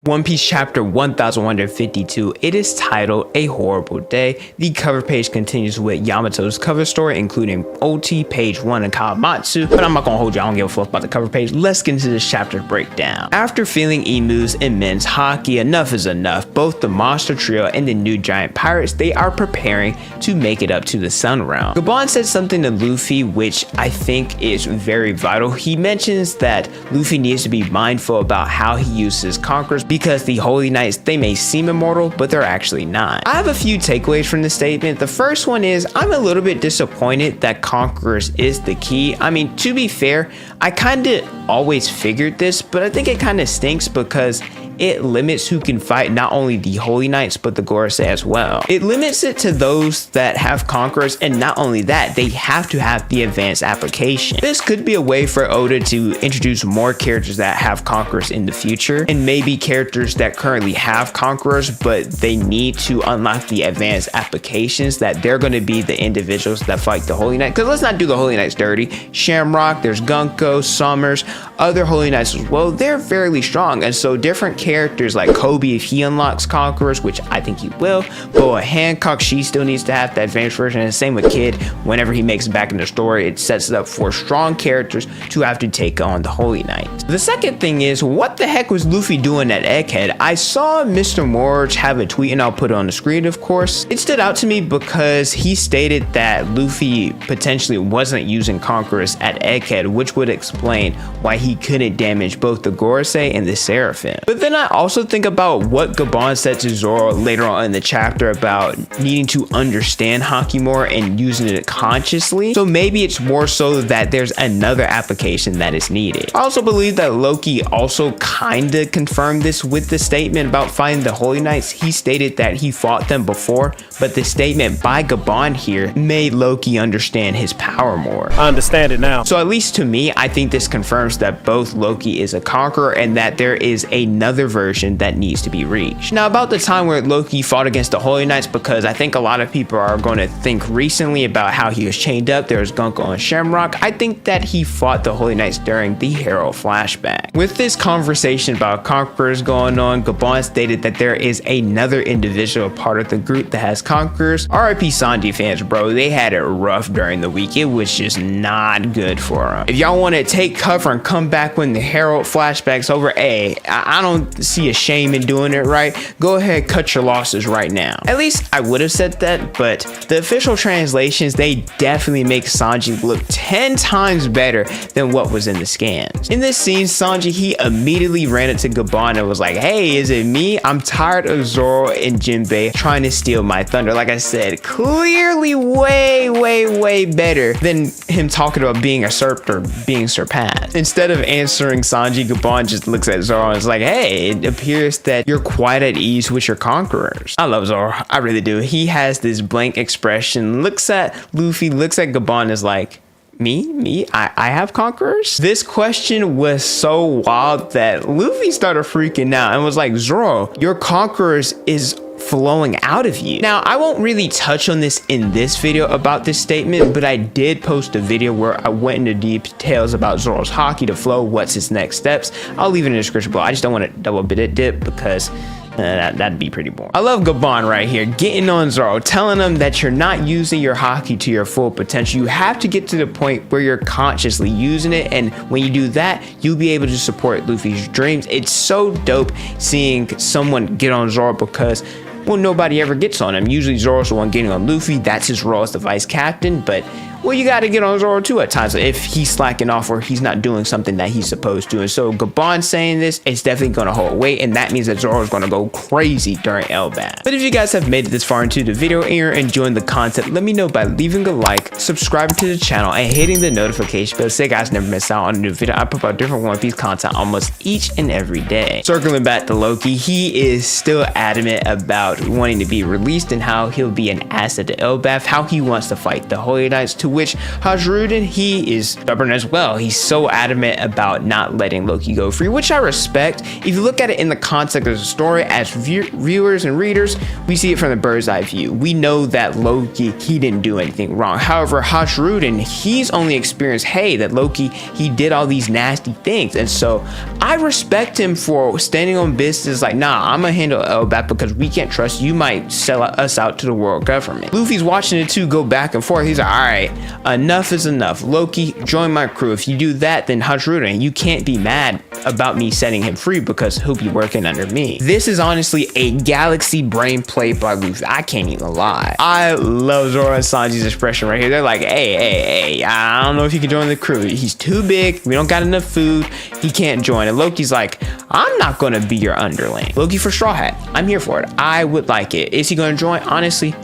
One Piece chapter 1152. It is titled A Horrible Day. The cover page continues with Yamato's cover story, including OT, page 1, and Kawamatsu. But I'm not gonna hold you, I don't give a fuck about the cover page. Let's get into this chapter breakdown. After feeling Emu's immense haki, enough is enough. Both the monster trio and the new giant pirates, they are preparing to make it up to the Sun Realm. Gaban said something to Luffy, which I think is very vital. He mentions that Luffy needs to be mindful about how he uses conquerors, because the Holy Knights, they may seem immortal, but they're actually not. I have a few takeaways from this statement. The first one is, I'm a little bit disappointed that conquerors is the key. I mean, to be fair, I kinda always figured this, but I think it kinda stinks because it limits who can fight not only the Holy Knights, but the Gorosei as well. It limits it to those that have conquerors, and not only that, they have to have the advanced application. This could be a way for Oda to introduce more characters that have conquerors in the future, and maybe characters that currently have conquerors, but they need to unlock the advanced applications, that they're gonna be the individuals that fight the Holy Knight. Cause let's not do the Holy Knights dirty. Shamrock, there's Gunko, Summers, other Holy Knights as well, they're fairly strong, and so different characters like Kobe, if he unlocks conquerors, which I think he will, Boa Hancock, she still needs to have that advanced version, and same with Kid. Whenever he makes it back in the story, it sets it up for strong characters to have to take on the Holy Knight. The second thing is, what the heck was Luffy doing at Egghead? I saw Mr. Morge have a tweet, and I'll put it on the screen, of course. It stood out to me because he stated that Luffy potentially wasn't using conquerors at Egghead, which would explain why he couldn't damage both the Gorosei and the Seraphim. But then I also think about what Gaban said to Zoro later on in the chapter about needing to understand haki more and using it consciously. So maybe it's more so that there's another application that is needed. I also believe that Loki also kinda confirmed this with the statement about fighting the Holy Knights. He stated that he fought them before, but the statement by Gaban here made Loki understand his power more. I understand it now. So at least to me, I think this confirms that both Loki is a conqueror and that there is another version that needs to be reached. Now, about the time where Loki fought against the Holy Knights, because I think a lot of people are going to think recently about how he was chained up, there was Gunko and Shamrock. I think that he fought the Holy Knights during the Harald flashback. With this conversation about conquerors going on, Gaban stated that there is another individual part of the group that has conquerors. RIP Sanji fans, bro, they had it rough during the week. It was just not good for them. If y'all want to take cover and come back when the Harald flashback's over, hey, I don't see a shame in doing it, right? Go ahead, cut your losses right now. At least I would have said that, but the official translations, they definitely make Sanji look 10 times better than what was in the scans. In this scene, Sanji, he immediately ran into Gaban and was like, hey, is it me? I'm tired of Zoro and Jinbei trying to steal my thunder. Like I said, clearly way better than him talking about being usurped or being surpassed. Instead of answering Sanji, Gaban just looks at Zoro and is like, hey, it appears that you're quite at ease with your conquerors. I love Zoro, I really do. He has this blank expression, looks at Luffy, looks at Gaban and is like, Me? I have conquerors? This question was so wild that Luffy started freaking out and was like, Zoro, your conquerors is flowing out of you. Now, I won't really touch on this in this video about this statement, but I did post a video where I went into details about Zoro's haki to flow, what's his next steps. I'll leave it in the description below. I just don't want to double bit it dip because that'd be pretty boring. I love Gaban right here, getting on Zoro, telling him that you're not using your haki to your full potential. You have to get to the point where you're consciously using it, and when you do that, you'll be able to support Luffy's dreams. It's so dope seeing someone get on Zoro because, well, nobody ever gets on him. Usually Zoro's the one getting on Luffy. That's his role as the vice captain, but well, you got to get on Zoro too at times if he's slacking off or he's not doing something that he's supposed to. And so Gaban saying this, it's definitely going to hold weight, and that means that Zoro is going to go crazy during Elbaph. But if you guys have made it this far into the video and you're enjoying the content, let me know by leaving a like, subscribing to the channel, and hitting the notification bell so you guys never miss out on a new video. I put out different One Piece content almost each and every day. Circling back to Loki, he is still adamant about wanting to be released and how he'll be an asset to Elbaph, how he wants to fight the Holy Knights, to to which Hajrudin, he is stubborn as well. He's so adamant about not letting Loki go free, which I respect. If you look at it in the context of the story, as viewers and readers, we see it from the bird's eye view. We know that Loki, he didn't do anything wrong. However, Hajrudin, he's only experienced, hey, that Loki, he did all these nasty things. And so I respect him for standing on business like, nah, I'm gonna handle Elbaph because we can't trust you, might sell us out to the world government. Luffy's watching the two go back and forth. He's like, all right, enough is enough. Loki, join my crew. If you do that, then Hajrudin, you can't be mad about me setting him free because he'll be working under me. This is honestly a galaxy brain play by Luffy. I can't even lie. I love Zoro and Sanji's expression right here. They're like, hey, I don't know if he can join the crew. He's too big. We don't got enough food. He can't join. And Loki's like, I'm not gonna be your underling. Loki for Straw Hat. I'm here for it. I would like it. Is he gonna join? Honestly,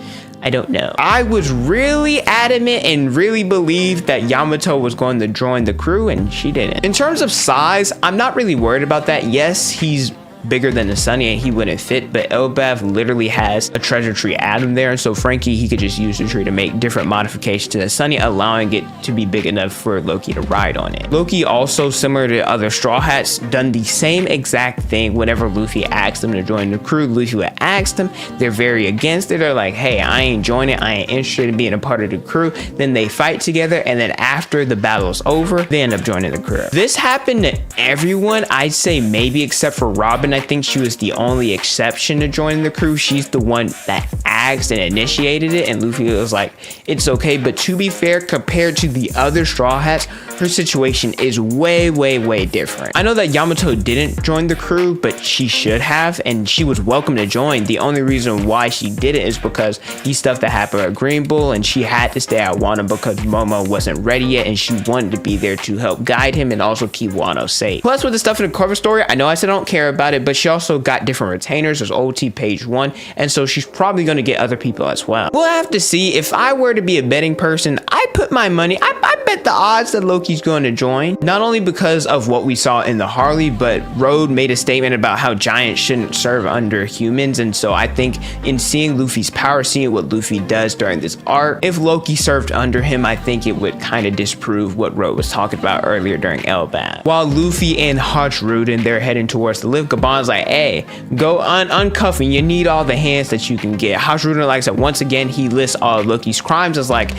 I don't know. I was really adamant and really believed that Yamato was going to join the crew, and she didn't. In terms of size, I'm not really worried about that. Yes, he's bigger than the Sunny and he wouldn't fit, but Elbaph literally has a treasure tree atom there, and so Frankie, he could just use the tree to make different modifications to the Sunny, allowing it to be big enough for Loki to ride on it. Loki also, similar to other Straw Hats, done the same exact thing. Whenever Luffy asked them to join the crew, Luffy would ask them. They're very against it. They're like, hey, I ain't joining. I ain't interested in being a part of the crew. Then they fight together, and then after the battle's over, they end up joining the crew. This happened to everyone, I'd say, maybe except for Robin. I think she was the only exception to joining the crew. She's the one that asked and initiated it, and Luffy was like, it's okay. But to be fair, compared to the other Straw Hats, her situation is way different. I know that Yamato didn't join the crew, but she should have, and she was welcome to join. The only reason why she didn't is because the stuff that happened at Green Bull, and she had to stay at Wano because Momo wasn't ready yet, and she wanted to be there to help guide him and also keep Wano safe. Plus, with the stuff in the cover story, I know I said I don't care about it, but she also got different retainers. There's OT page 1, and so she's probably going to get other people as well. We'll have to see. If I were to be a betting person, I put my money, I bet the odds that Loki's going to join, not only because of what we saw in the Harley, but Road made a statement about how giants shouldn't serve under humans, and so I think in seeing Luffy's power, seeing what Luffy does during this arc, if Loki served under him, I think it would kind of disprove what Road was talking about earlier during Elbaph. While Luffy and Hajrudin, they're heading towards the lift, Gaban's like, hey, go uncuffing. You need all the hands that you can get. Hajrudin likes it. Once again, he lists all of Loki's crimes as like,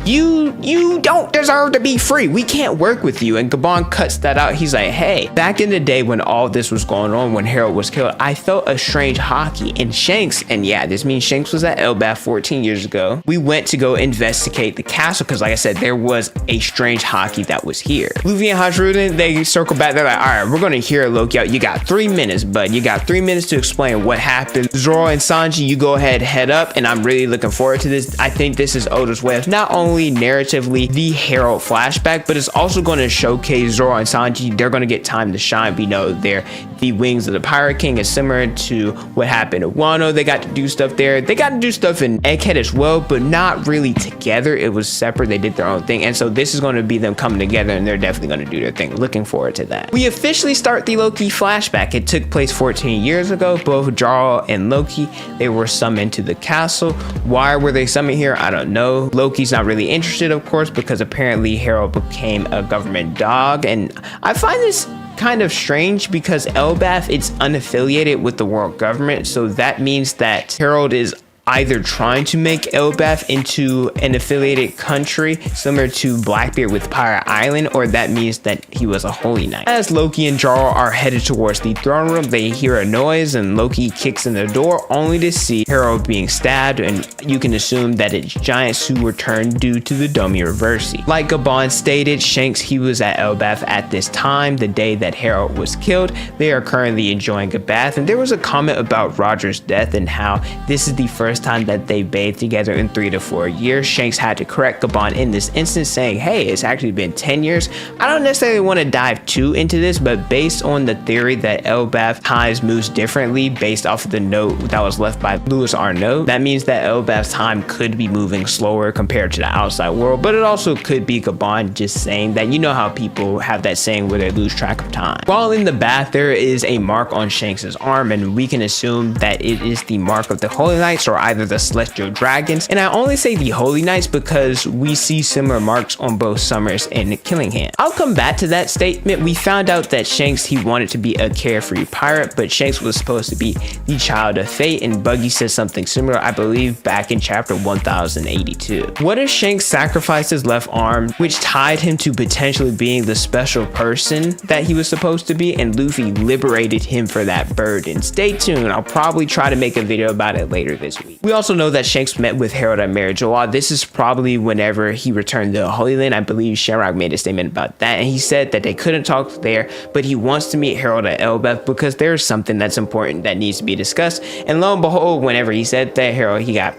you don't deserve to be free. We can't work with you. And Gaban cuts that out. He's like, hey, back in the day when all this was going on, when Harald was killed, I felt a strange haki. And Shanks, and yeah, this means Shanks was at Elbaph 14 years ago. We went to go investigate the castle because, like I said, there was a strange haki that was here. Luffy and Hajrudin, they circle back. They're like, all right, we're going to hear Loki out. You got 3 minutes, bud. You got 3 minutes to explain what happened. Zoro and Sanji, you go ahead, head up. And I'm really looking forward to this. I think this is Oda's way of not only narratively the Harald flashback, but it's also going to showcase Zoro and Sanji. They're going to get time to shine. We know they're the wings of the Pirate King, is similar to what happened at Wano. They got to do stuff there. They got to do stuff in Egghead as well, but not really together. It was separate. They did their own thing, and so this is going to be them coming together, and they're definitely going to do their thing. Looking forward to that. We officially start the Loki flashback. It took place 14 years ago. Both Jarl and Loki, they were summoned to the castle. Why were they summoned here? I don't know. Loki's not really interested, of course, because apparently Harald became a government dog, and I find this kind of strange because Elbaph, it's unaffiliated with the world government, so that means that Harald is either trying to make Elbaph into an affiliated country similar to Blackbeard with Pirate Island, or that means that he was a holy knight. As Loki and Jarl are headed towards the throne room, they hear a noise and Loki kicks in the door only to see Harald being stabbed, and you can assume that it's giants who were turned due to the Domi Reversi. Like Gaban stated, Shanks, he was at Elbaph at this time, the day that Harald was killed. They are currently enjoying a bath, and there was a comment about Roger's death and how this is the first time that they bathed together in 3 to 4 years. Shanks had to correct Gaban in this instance, saying, hey, it's actually been 10 years. I don't necessarily want to dive too into this, but based on the theory that Elbaph time moves differently based off of the note that was left by Louis Arnaud, that means that Elbaph's time could be moving slower compared to the outside world, but it also could be Gaban just saying that, you know how people have that saying where they lose track of time. While in the bath, there is a mark on Shanks's arm, and we can assume that it is the mark of the Holy Knights, or either the celestial dragons, and I only say the holy knights because we see similar marks on both Summers and Killingham. I'll come back to that statement. We found out that Shanks, he wanted to be a carefree pirate, but Shanks was supposed to be the child of fate, and Buggy says something similar, I believe back in chapter 1082. What if Shanks sacrificed his left arm, which tied him to potentially being the special person that he was supposed to be, and Luffy liberated him for that burden? Stay tuned, I'll probably try to make a video about it later this week. We also know that Shanks met with Harald at Mary Joa. This is probably whenever he returned to Holy Land. I believe Shamrock made a statement about that, and he said that they couldn't talk there, but he wants to meet Harald at Elbaph because there's something that's important that needs to be discussed. And lo and behold, whenever he said that, Harald, he got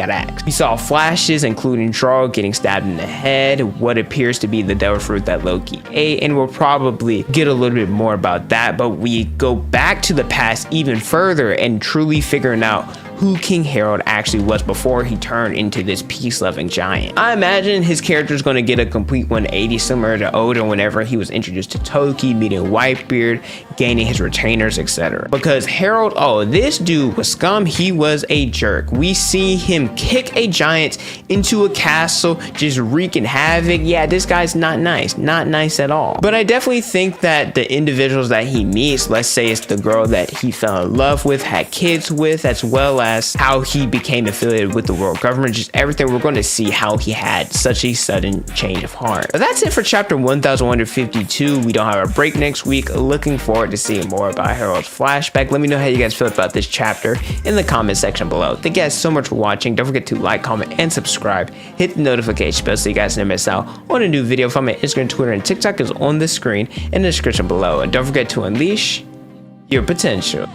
axed. We saw flashes, including Zoro getting stabbed in the head, what appears to be the devil fruit that Loki ate, and we'll probably get a little bit more about that. But we go back to the past even further and truly figuring out who King Harald actually was before he turned into this peace-loving giant. I imagine his character is going to get a complete 180, similar to Oda whenever he was introduced to Toki, meeting Whitebeard, gaining his retainers, etc. Because Harald, oh, this dude was scum. He was a jerk. We see him kick a giant into a castle, just wreaking havoc. Yeah, this guy's not nice at all. But I definitely think that the individuals that he meets, let's say it's the girl that he fell in love with, had kids with, as well as how he became affiliated with the world government, just everything, we're going to see how he had such a sudden change of heart. But that's it for chapter 1152. We don't have a break next week. Looking forward to seeing more about Harald's flashback. Let me know how you guys feel about this chapter in the comment section below. Thank you guys so much for watching. Don't forget to like, comment, and subscribe. Hit the notification bell so you guys never miss out on a new video. From my Instagram, Twitter, and TikTok is on the screen in the description below. And don't forget to unleash your potential.